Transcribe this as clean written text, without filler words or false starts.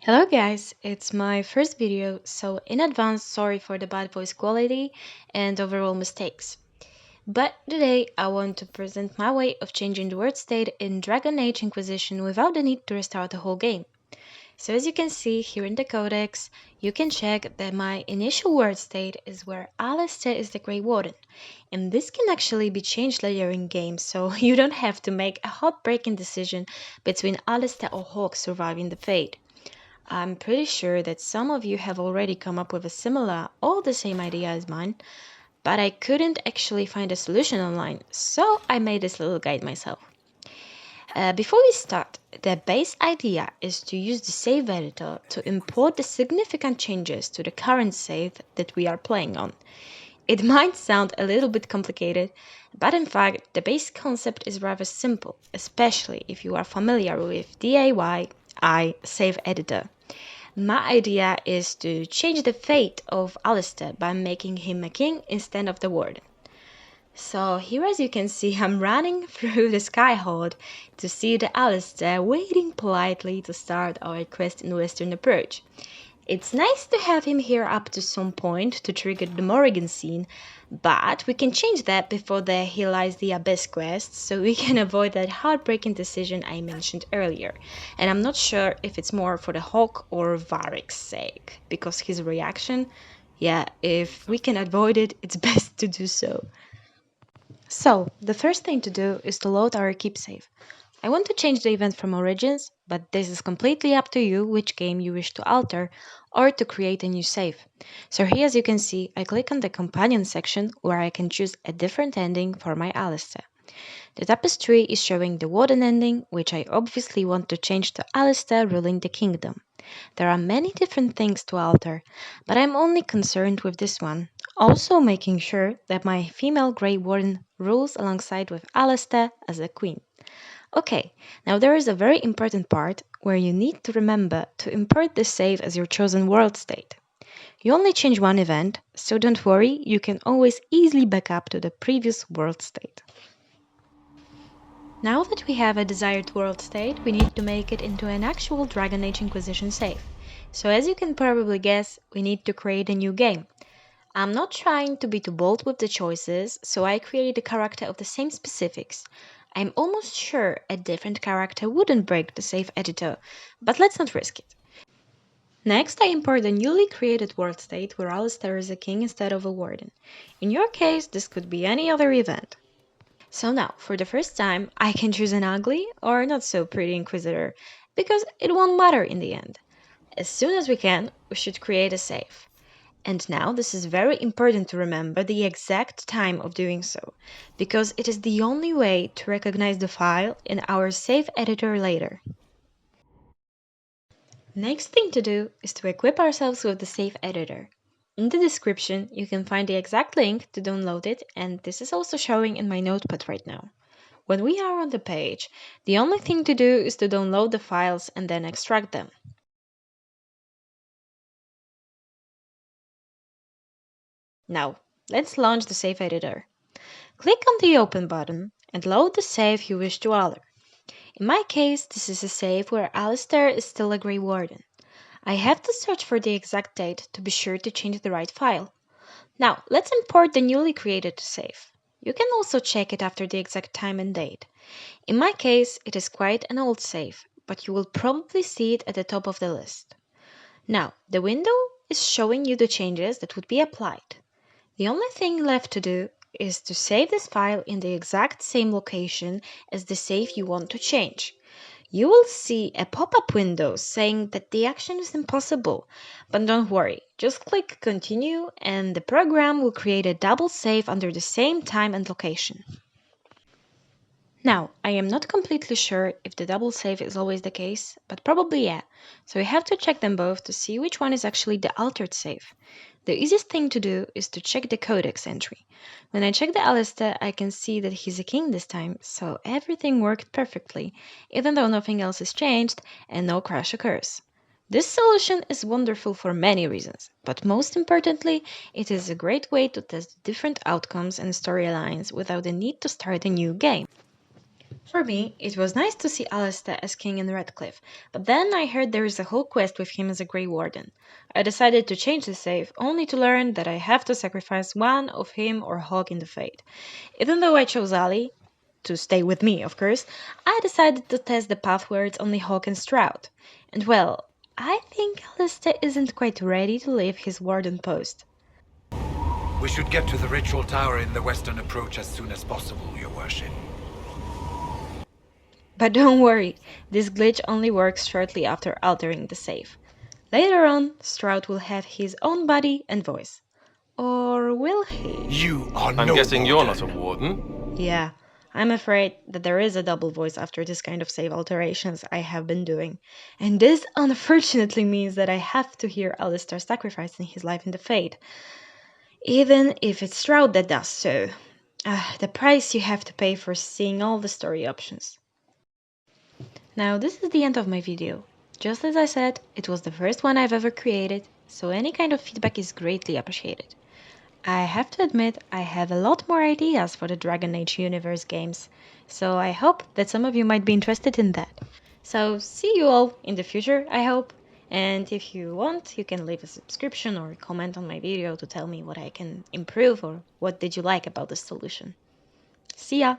Hello guys, it's my first video, so in advance sorry for the bad voice quality and overall mistakes. But today I want to present my way of changing the word state in Dragon Age Inquisition without the need to restart the whole game. So as you can see here in the codex, you can check that my initial word state is where Alistair is the Grey Warden, and this can actually be changed later in game, so you don't have to make a heartbreaking decision between Alistair or Hawk surviving the fate. I'm pretty sure that some of you have already come up with a similar or the same idea as mine, but I couldn't actually find a solution online, so I made this little guide myself. Before we start, the base idea is to use the save editor to import the significant changes to the current save that we are playing on. It might sound a little bit complicated, but in fact the base concept is rather simple, especially if you are familiar with DIY save editor. My idea is to change the fate of Alistair by making him a king instead of the warden. So here as you can see I'm running through the Skyhold to see the Alistair waiting politely to start our quest in Western Approach. It's nice to have him here up to some point to trigger the Morrigan scene, but we can change that before the He Lies the Abyss quest, so we can avoid that heartbreaking decision I mentioned earlier. And I'm not sure if it's more for the Hawk or Varric's sake, because his reaction, yeah, if we can avoid it, it's best to do so. So, the first thing to do is to load our keep save. I want to change the event from Origins, but this is completely up to you which game you wish to alter or to create a new save. So here as you can see, I click on the companion section where I can choose a different ending for my Alistair. The tapestry is showing the Warden ending, which I obviously want to change to Alistair ruling the kingdom. There are many different things to alter, but I'm only concerned with this one. Also making sure that my female Grey Warden rules alongside with Alistair as a queen. Okay, now there is a very important part where you need to remember to import the save as your chosen world state. You only change one event, so don't worry, you can always easily back up to the previous world state. Now that we have a desired world state, we need to make it into an actual Dragon Age Inquisition save. So as you can probably guess, we need to create a new game. I'm not trying to be too bold with the choices, so I created a character of the same specifics. I'm almost sure a different character wouldn't break the save editor, but let's not risk it. Next, I import a newly created world state where Alistair is a king instead of a warden. In your case, this could be any other event. So now, for the first time, I can choose an ugly or not so pretty Inquisitor, because it won't matter in the end. As soon as we can, we should create a save. And now this is very important to remember the exact time of doing so, because it is the only way to recognize the file in our save editor later. Next thing to do is to equip ourselves with the save editor. In the description you can find the exact link to download it, and this is also showing in my notepad right now. When we are on the page, the only thing to do is to download the files and then extract them. Now, let's launch the save editor. Click on the Open button and load the save you wish to alter. In my case, this is a save where Alistair is still a Grey Warden. I have to search for the exact date to be sure to change the right file. Now, let's import the newly created save. You can also check it after the exact time and date. In my case, it is quite an old save, but you will probably see it at the top of the list. Now, the window is showing you the changes that would be applied. The only thing left to do is to save this file in the exact same location as the save you want to change. You will see a pop-up window saying that the action is impossible, but don't worry, just click continue and the program will create a double save under the same time and location. Now, I am not completely sure if the double save is always the case, but probably yeah, so we have to check them both to see which one is actually the altered save. The easiest thing to do is to check the codex entry. When I check the Alistair, I can see that he's a king this time, so everything worked perfectly, even though nothing else is changed and no crash occurs. This solution is wonderful for many reasons, but most importantly, it is a great way to test different outcomes and storylines without the need to start a new game. For me, it was nice to see Alistair as king in Redcliffe, but then I heard there is a whole quest with him as a Grey Warden. I decided to change the save, only to learn that I have to sacrifice one of him or Hawk in the Fate. Even though I chose Ali, to stay with me, of course, I decided to test the path where it's only Hawk and Stroud. And well, I think Alistair isn't quite ready to leave his warden post. We should get to the ritual tower in the western approach as soon as possible, Your Worship. But don't worry, this glitch only works shortly after altering the save. Later on, Stroud will have his own body and voice. Or will he? You are I'm no guessing you're not warden. a warden. Yeah, I'm afraid that there is a double voice after this kind of save alterations I have been doing. And this unfortunately means that I have to hear Alistair sacrificing his life in the Fate. Even if it's Stroud that does so. The price you have to pay for seeing all the story options. Now this is the end of my video. Just as I said, it was the first one I've ever created, so any kind of feedback is greatly appreciated. I have to admit I have a lot more ideas for the Dragon Age universe games, so I hope that some of you might be interested in that. So see you all in the future, I hope, and if you want, you can leave a subscription or comment on my video to tell me what I can improve or what did you like about the solution. See ya!